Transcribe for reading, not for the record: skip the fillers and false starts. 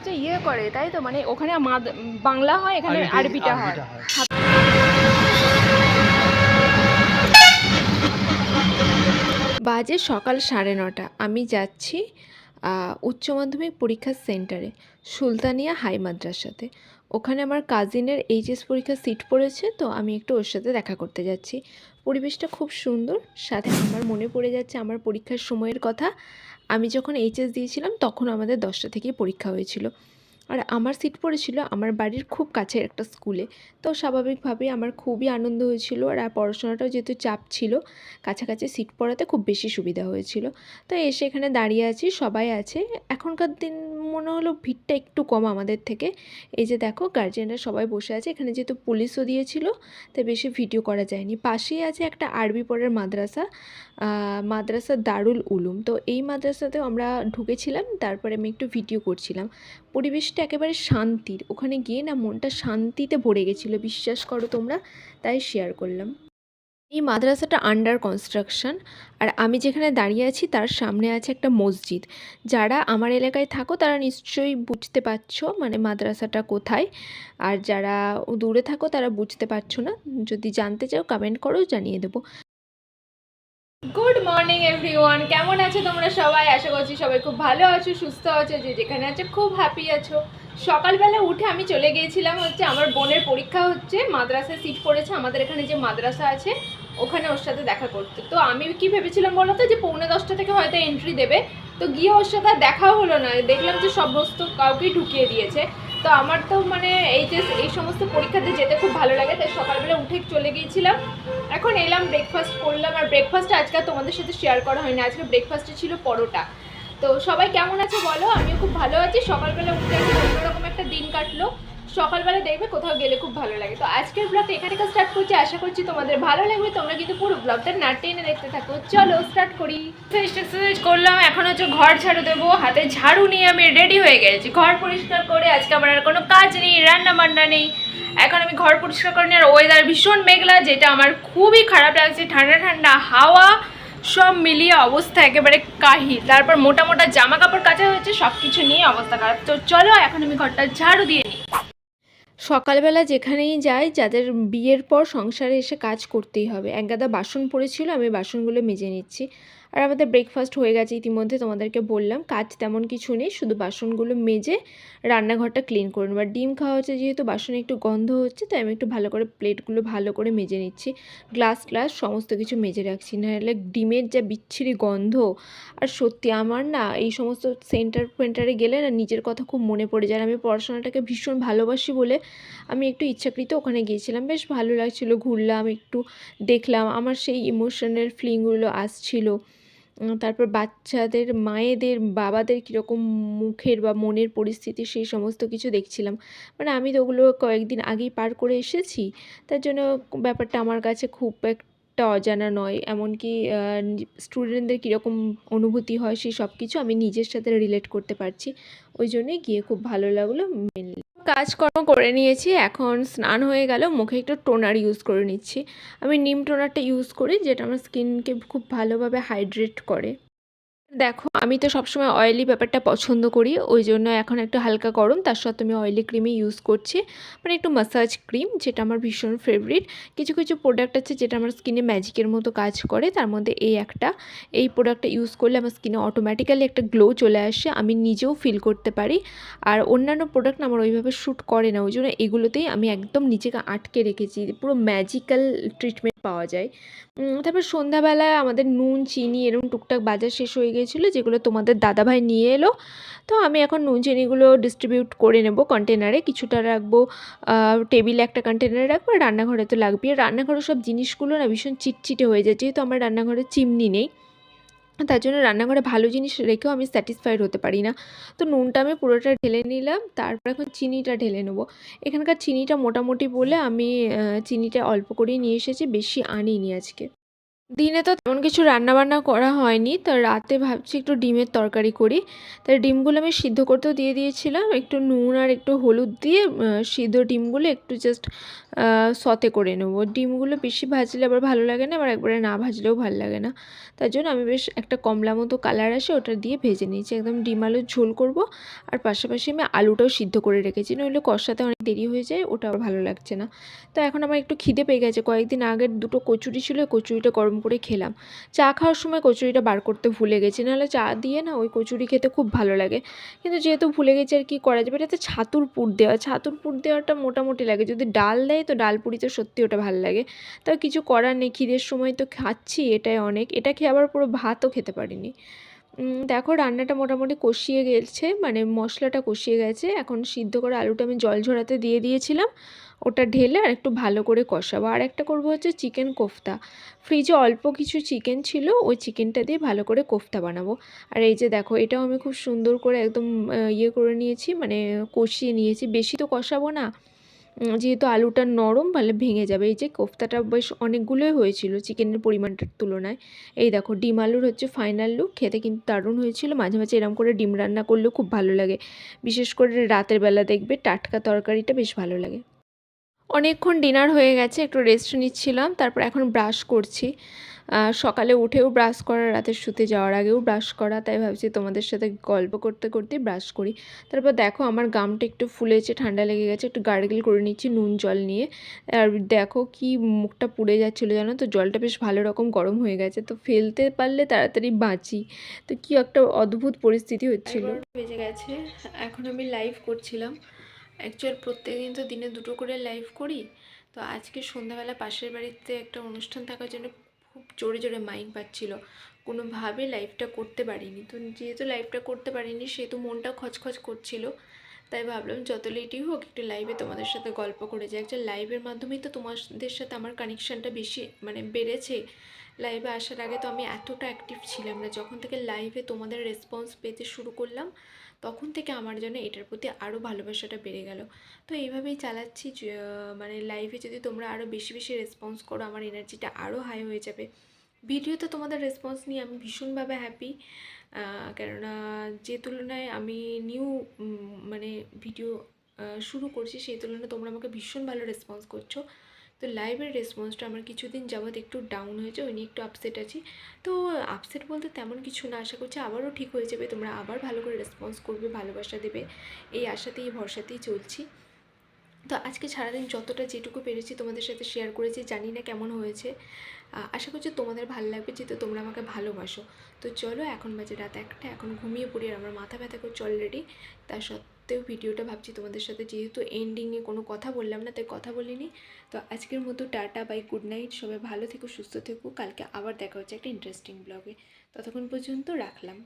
হচ্ছে ইয়ে করে, তাই তো? মানে ওখানে বাংলা হয়, এখানে আরবিটা হয়। বাজে সকাল 9:30, আমি যাচ্ছি উচ্চ মাধ্যমিক পরীক্ষার সেন্টারে, সুলতানিয়া হাই মাদ্রাসাতে। ওখানে আমার কাজিনের এইচএস পরীক্ষার সিট পড়েছে, তো আমি একটু ওর সাথে দেখা করতে যাচ্ছি। পরিবেশটা খুব সুন্দর, সাথে আমার মনে পড়ে যাচ্ছে আমার পরীক্ষার সময়ের কথা। আমি যখন এইচএস দিয়েছিলাম তখন আমাদের 10টা থেকেই পরীক্ষা হয়েছিল, আর আমার সিট পড়েছিল আমার বাড়ির খুব কাছের একটা স্কুলে। তো স্বাভাবিকভাবেই আমার খুবই আনন্দ হয়েছিল, আর পড়াশোনাটাও যেহেতু চাপ ছিল, কাছাকাছি সিট পড়াতে খুব বেশি সুবিধা হয়েছিল। তো এসে এখানে দাঁড়িয়ে আছি, সবাই আছে। এখনকার দিন মনে হলো ভিড়টা একটু কম আমাদের থেকে। এই যে দেখো, গার্জিয়ানরা সবাই বসে আছে। এখানে যেহেতু পুলিশও দিয়েছিল, তাই বেশি ভিডিও করা যায়নি। পাশেই আছে একটা আরবি পড়ার মাদ্রাসা, মাদ্রাসা দারুল উলুম। তো এই মাদ্রাসাতেও আমরা ঢুকেছিলাম, তারপরে আমি একটু ভিডিও করছিলাম। পরিবেশটা একেবারে শান্তির, ওখানে গিয়ে না মনটা শান্তিতে ভরে গেছিলো, বিশ্বাস করো তোমরা, তাই শেয়ার করলাম। এই মাদ্রাসাটা আন্ডার কনস্ট্রাকশন, আর আমি যেখানে দাঁড়িয়ে আছি তার সামনে আছে একটা মসজিদ। যারা আমার এলাকায় থাকো তারা নিশ্চয়ই বুঝতে পারছো মানে মাদ্রাসাটা কোথায়, আর যারা দূরে থাকো তারা বুঝতে পারছো না। যদি জানতে চাও কমেন্ট করো, জানিয়ে দেবো। গুড মর্নিং এভরিওয়ান, কেমন আছো তোমরা সবাই? আশা করছি সবাই খুব ভালো আছো, সুস্থ আছো, যে যেখানে আছো খুব হ্যাপি আছো। সকালবেলা উঠে আমি চলে গিয়েছিলাম হচ্ছে আমার বোনের পরীক্ষা হচ্ছে, মাদ্রাসায় সিট পড়েছে আমাদের এখানে যে মাদ্রাসা আছে ওখানে, ওর সাথে দেখা করতে। তো আমি কি ভেবেছিলাম বলো তো, যে 9:45 থেকে হয়তো এন্ট্রি দেবে। তো গিয়ে ওর সাথে আর দেখাও হলো না, দেখলাম যে সমস্ত কাউকেই ঢুকিয়ে দিয়েছে। তো আমার তো মানে এই সমস্ত পরীক্ষাতে যেতে খুব ভালো লাগে, তাই সকালবেলা উঠে চলে গিয়েছিলাম। এখন এলাম, ব্রেকফাস্ট করলাম। আর ব্রেকফাস্টে আজকে তোমাদের সাথে শেয়ার করা হয়নি, আজকে ব্রেকফাস্টে ছিল পরোটা। তো সবাই কেমন আছে বলো? আমিও খুব ভালো আছি। সকালবেলা উঠে অন্যরকম একটা দিন কাটলো। সকালবেলা দেখবে কোথাও গেলে খুব ভালো লাগে। তো আজকের ব্লগটা এখানে থেকে স্টার্ট করছি, আশা করছি তোমাদের ভালো লাগবে। তোমরা কিন্তু পুরো ব্লগটা না টেনে দেখতে থাকো। চলো স্টার্ট করি। এক্সারসাইজ করলাম, এখন হচ্ছে ঘর ঝাড়ু দেবো। হাতে ঝাড়ু নিয়ে আমি রেডি হয়ে গেছি ঘর পরিষ্কার করে। আজকে আমার আর কোনো কাজ নেই, রান্না বান্না নেই। এখন আমি ঘর পরিষ্কার করে নিই। আর ওয়েদার ভীষণ মেঘলা, যেটা আমার খুবই খারাপ লাগছে। ঠান্ডা ঠান্ডা হাওয়া, সব মিলিয়ে অবস্থা একেবারে কাহিল। তারপর মোটা মোটা জামা কাপড় কাচা হয়েছে, সব কিছু নিয়ে অবস্থা খারাপ। তো চলো এখন আমি ঘরটা ঝাড়ু দিয়ে নিই। সকালবেলা যেখানেই যাই, যাদের বিয়ের পর সংসারে এসে কাজ করতেই হবে। একগাদা বাসন পড়েছিল, আমি বাসনগুলো মেজে নিচ্ছি। আর আমাদের ব্রেকফাস্ট হয়ে গেছে ইতিমধ্যে, তোমাদেরকে বললাম। কাজ তেমন কিছু নেই, শুধু বাসনগুলো মেজে রান্নাঘরটা ক্লিন করে নেব। আর ডিম খাওয়া হচ্ছে যেহেতু, বাসনে একটু গন্ধ হচ্ছে, তাই আমি একটু ভালো করে প্লেটগুলো ভালো করে মেজে নিচ্ছি। গ্লাস সমস্ত কিছু মেজে রাখছি, নাহলে ডিমের যা বিচ্ছিরি গন্ধ। আর সত্যি আমার না এই সমস্ত সেন্টারে গেলে না নিজের কথা খুব মনে পড়ে যায়। আমি পড়াশোনাটাকে ভীষণ ভালোবাসি বলে আমি একটু ইচ্ছাকৃত ওখানে গিয়েছিলাম। বেশ ভালো লাগছিল, ঘুরলাম, একটু দেখলাম, আমার সেই ইমোশনাল ফিলিংগুলো আসছিল। তারপর বাচ্চাদের মায়েদের বাবাদের কীরকম মুখের বা মনের পরিস্থিতি, সেই সমস্ত কিছু দেখছিলাম। মানে আমি তো ওগুলো কয়েকদিন আগেই পার করে এসেছি, তার জন্য ব্যাপারটা আমার কাছে খুব একটা অজানা নয়। এমনকি স্টুডেন্টদের কীরকম অনুভূতি হয়, সেই সব কিছু আমি নিজের সাথে রিলেট করতে পারছি। ওই জন্যই গিয়ে খুব ভালো লাগলো। মেনলি কাজকর্ম করে নিয়েছি, এখন স্নান হয়ে গেল, মুখে একটু টোনার ইউজ করে নিচ্ছি। আমি নিম টোনারটা ইউজ করি, যেটা আমার স্কিনকে খুব ভালোভাবে হাইড্রেট করে। দেখো, আমি তো সবসময় অয়েলি ব্যাপারটা পছন্দ করি, ওই জন্য এখন একটু হালকা গরম, তার সাথে আমি অয়েলি ক্রিমই ইউজ করছি, মানে একটু মাসাজ ক্রিম, যেটা আমার ভীষণ ফেভারিট। কিছু কিছু প্রোডাক্ট আছে যেটা আমার স্কিনে ম্যাজিকের মতো কাজ করে, তার মধ্যে এই প্রোডাক্টটা ইউজ করলে আমার স্কিনে অটোমেটিক্যালি একটা গ্লো চলে আসে, আমি নিজেও ফিল করতে পারি। আর অন্যান্য প্রোডাক্ট আমার ওইভাবে শ্যুট করে না, ওই জন্য এগুলোতেই আমি একদম নিজেকে আটকে রেখেছি, পুরো ম্যাজিক্যাল ট্রিটমেন্ট পাওয়া যায়। তারপর সন্ধ্যাবেলায় আমাদের নুন চিনি এরকম টুকটাক বাজার শেষ হয়ে গিয়েছিলো, যেগুলো তোমাদের দাদাভাই নিয়ে এলো। তো আমি এখন নুন চিনিগুলো ডিস্ট্রিবিউট করে নেব কন্টেনারে, কিছুটা রাখবো টেবিলে, একটা কন্টেনারে রাখবো, আর রান্নাঘরে তো লাগবেই। রান্নাঘরে সব জিনিসগুলো না ভীষণ চিটচিটে হয়ে যায়, যেহেতু আমার রান্নাঘরে চিমনি নেই, তার জন্য রান্নাঘরে ভালো জিনিস রেখেও আমি স্যাটিসফাইড হতে পারি না। তো নুনটা আমি পুরোটা ঢেলে নিলাম, তারপর এখন চিনিটা ঢেলে নেবো। এখানকার চিনিটা মোটামুটি বলে আমি চিনিটা অল্প করেই নিয়ে এসেছি, বেশি আনিনি আজকে। দিনে তো তেমন কিছু রান্নাবান্না করা হয়নি, তো রাতে ভাবছি একটু ডিমের তরকারি করি। তাই ডিমগুলো আমি সিদ্ধ করতেও দিয়ে দিয়েছিলাম, একটু নুন আর একটু হলুদ দিয়ে সিদ্ধ ডিমগুলো একটু জাস্ট সতে করে নেব। ডিমগুলো বেশি ভাজলে আবার ভালো লাগে না, আবার একবারে না ভাজলেও ভালো লাগে না। তার জন্য আমি বেশ একটা কমলা মতো কালার আসে ওটা দিয়ে ভেজে নিয়েছি। একদম ডিম আলুর ঝোল করব, আর পাশাপাশি আমি আলুটাও সিদ্ধ করে রেখেছি, নইলে কষাতে অনেক দেরি হয়ে যায়, ওটা আবার ভালো লাগছে না। তো এখন আমার একটু খিদে পেয়ে গেছে। কয়েকদিন আগের দুটো কচুরি ছিল, কচুরিটা গরম করে খেলাম। চা খাওয়ার সময় কচুরিটা বার করতে ভুলে গেছি, নাহলে চা দিয়ে না ওই কচুরি খেতে খুব ভালো লাগে। কিন্তু যেহেতু ভুলে গেছি আর কি করা যাবে। এটাতে ছাতুর পুর দেওয়া, ছাতুর পুর দেওয়াটা মোটামুটি লাগে। যদি ডাল দেয় তো ডাল পুরি তো সত্যি ওটা ভালো লাগে। তাও কিছু করার নেই, খিদের সময় তো খাচ্ছি, এটাই অনেক। এটা খেয়ে আবার পুরো ভাতও খেতে পারিনি। দেখো রান্নাটা মোটামুটি কষিয়ে গেছে, মানে মশলাটা কষিয়ে গেছে। এখন সিদ্ধ করে আলুটা আমি জল ঝরাতে দিয়ে দিয়েছিলাম, ওটা ঢেলে আর একটু ভালো করে কষাবো। আর একটা করবো হচ্ছে চিকেন কোফতা। ফ্রিজে অল্প কিছু চিকেন ছিল, ওই চিকেনটা দিয়ে ভালো করে কোফতা বানাবো। আর এই যে দেখো, এটাও আমি খুব সুন্দর করে একদম ইয়ে করে নিয়েছি, মানে কষিয়ে নিয়েছি। বেশি তো কষাবো না, যেহেতু আলুটা নরম, ভালো ভেঙে যাবে। এই যে কোফতাটা বেশ অনেকগুলোই হয়েছিল চিকেনের পরিমাণটার তুলনায়। এই দেখো, ডিম আলুর হচ্ছে ফাইনাল লুক। খেতে কিন্তু দারুণ হয়েছিল। মাঝে মাঝে এরকম করে ডিম রান্না করলেও খুব ভালো লাগে, বিশেষ করে রাতের বেলা দেখবে টাটকা তরকারিটা বেশ ভালো লাগে। অনেকক্ষণ ডিনার হয়ে গেছে, একটু রেস্ট নিচ্ছিলাম, তারপর এখন ব্রাশ করছি। সকালে উঠেও ব্রাশ করা, রাতে শুতে যাওয়ার আগেও ব্রাশ করা, তাই ভাবছি তোমাদের সাথে গল্প করতে করতেই ব্রাশ করি। তারপর দেখো আমার গামটা একটু ফুলেছে, ঠান্ডা লেগে গেছে, একটু গার্গেল করে নিচ্ছি নুন জল নিয়ে। আর দেখো কি মুখটা পুড়ে যাচ্ছিলো জানো তো, জলটা বেশ ভালো রকম গরম হয়ে গেছে, তো ফেলতে পারলে তাড়াতাড়ি বাঁচি। তো কি একটা অদ্ভুত পরিস্থিতি হচ্ছিল। বেজে গেছে, এখন আমি লাইভ করছিলাম। অ্যাকচুয়াল প্রত্যেকদিন তো দিনে দুটো করে লাইভ করি। তো আজকে সন্ধ্যাবেলা পাশের বাড়িতে একটা অনুষ্ঠান থাকার জন্য খুব জোরে জোরে মাইক বাজছিল, কোনোভাবে লাইভটা করতে পারিনি। তো যেহেতু লাইভটা করতে পারিনি, সেহেতু মনটা খচখচ করছিল। তাই ভাবলাম যত লেটই হোক একটু লাইভে তোমাদের সাথে গল্প করে যাই। একটা লাইভের মাধ্যমেই তো তোমাদের সাথে আমার কানেকশানটা বেশি মানে বেড়েছে। লাইভে আসার আগে তো আমি এতটা অ্যাক্টিভ ছিলাম না, যখন থেকে লাইভে তোমাদের রেসপন্স পেতে শুরু করলাম তখন থেকে আমার জন্য এটার প্রতি আরও ভালোবাসাটা বেড়ে গেল। তো এইভাবেই চালাচ্ছি। মানে লাইভে যদি তোমরা আরও বেশি বেশি রেসপন্স করো, আমার এনার্জিটা আরও হাই হয়ে যাবে। ভিডিওতে তোমাদের রেসপন্স নিয়ে আমি ভীষণভাবে হ্যাপি, কেননা যে তুলনায় আমি নিউ মানে ভিডিও শুরু করছি, সেই তুলনায় তোমরা আমাকে ভীষণ ভালো রেসপন্স করছো। তো লাইভের রেসপন্সটা আমার কিছুদিন যাবৎ একটু ডাউন হয়েছে, ওই নিয়ে একটু আপসেট আছি। তো আপসেট বলতে তেমন কিছু না, আশা করছি আবারও ঠিক হয়ে যাবে, তোমরা আবার ভালো করে রেসপন্স করবে, ভালোবাসা দেবে, এই আশাতেই ভরসাতেই চলছি। তো আজকে সারাদিন যতটা যেটুকু পেরেছি তোমাদের সাথে শেয়ার করেছি, জানি না কেমন হয়েছে। আশা করছি তোমাদের ভালো লাগবে, যেহেতু তোমরা আমাকে ভালোবাসো। তো চলো, এখন বাজে রাত 1টা, এখন ঘুমিয়ে পড়ি। আর আমার মাথা ব্যথা করছে অলরেডি। তা সত্ত্বেও ভিডিওটা ভাবছি তোমাদের সাথে, যেহেতু এন্ডিংয়ে কোনো কথা বললাম না তাই কথা বলিনি। তো আজকের মতো টাটা, বাই, গুড নাইট। সবাই ভালো থেকো, সুস্থ থেকো। কালকে আবার দেখা হচ্ছে একটা ইন্টারেস্টিং ব্লগে। ততক্ষণ পর্যন্ত রাখলাম।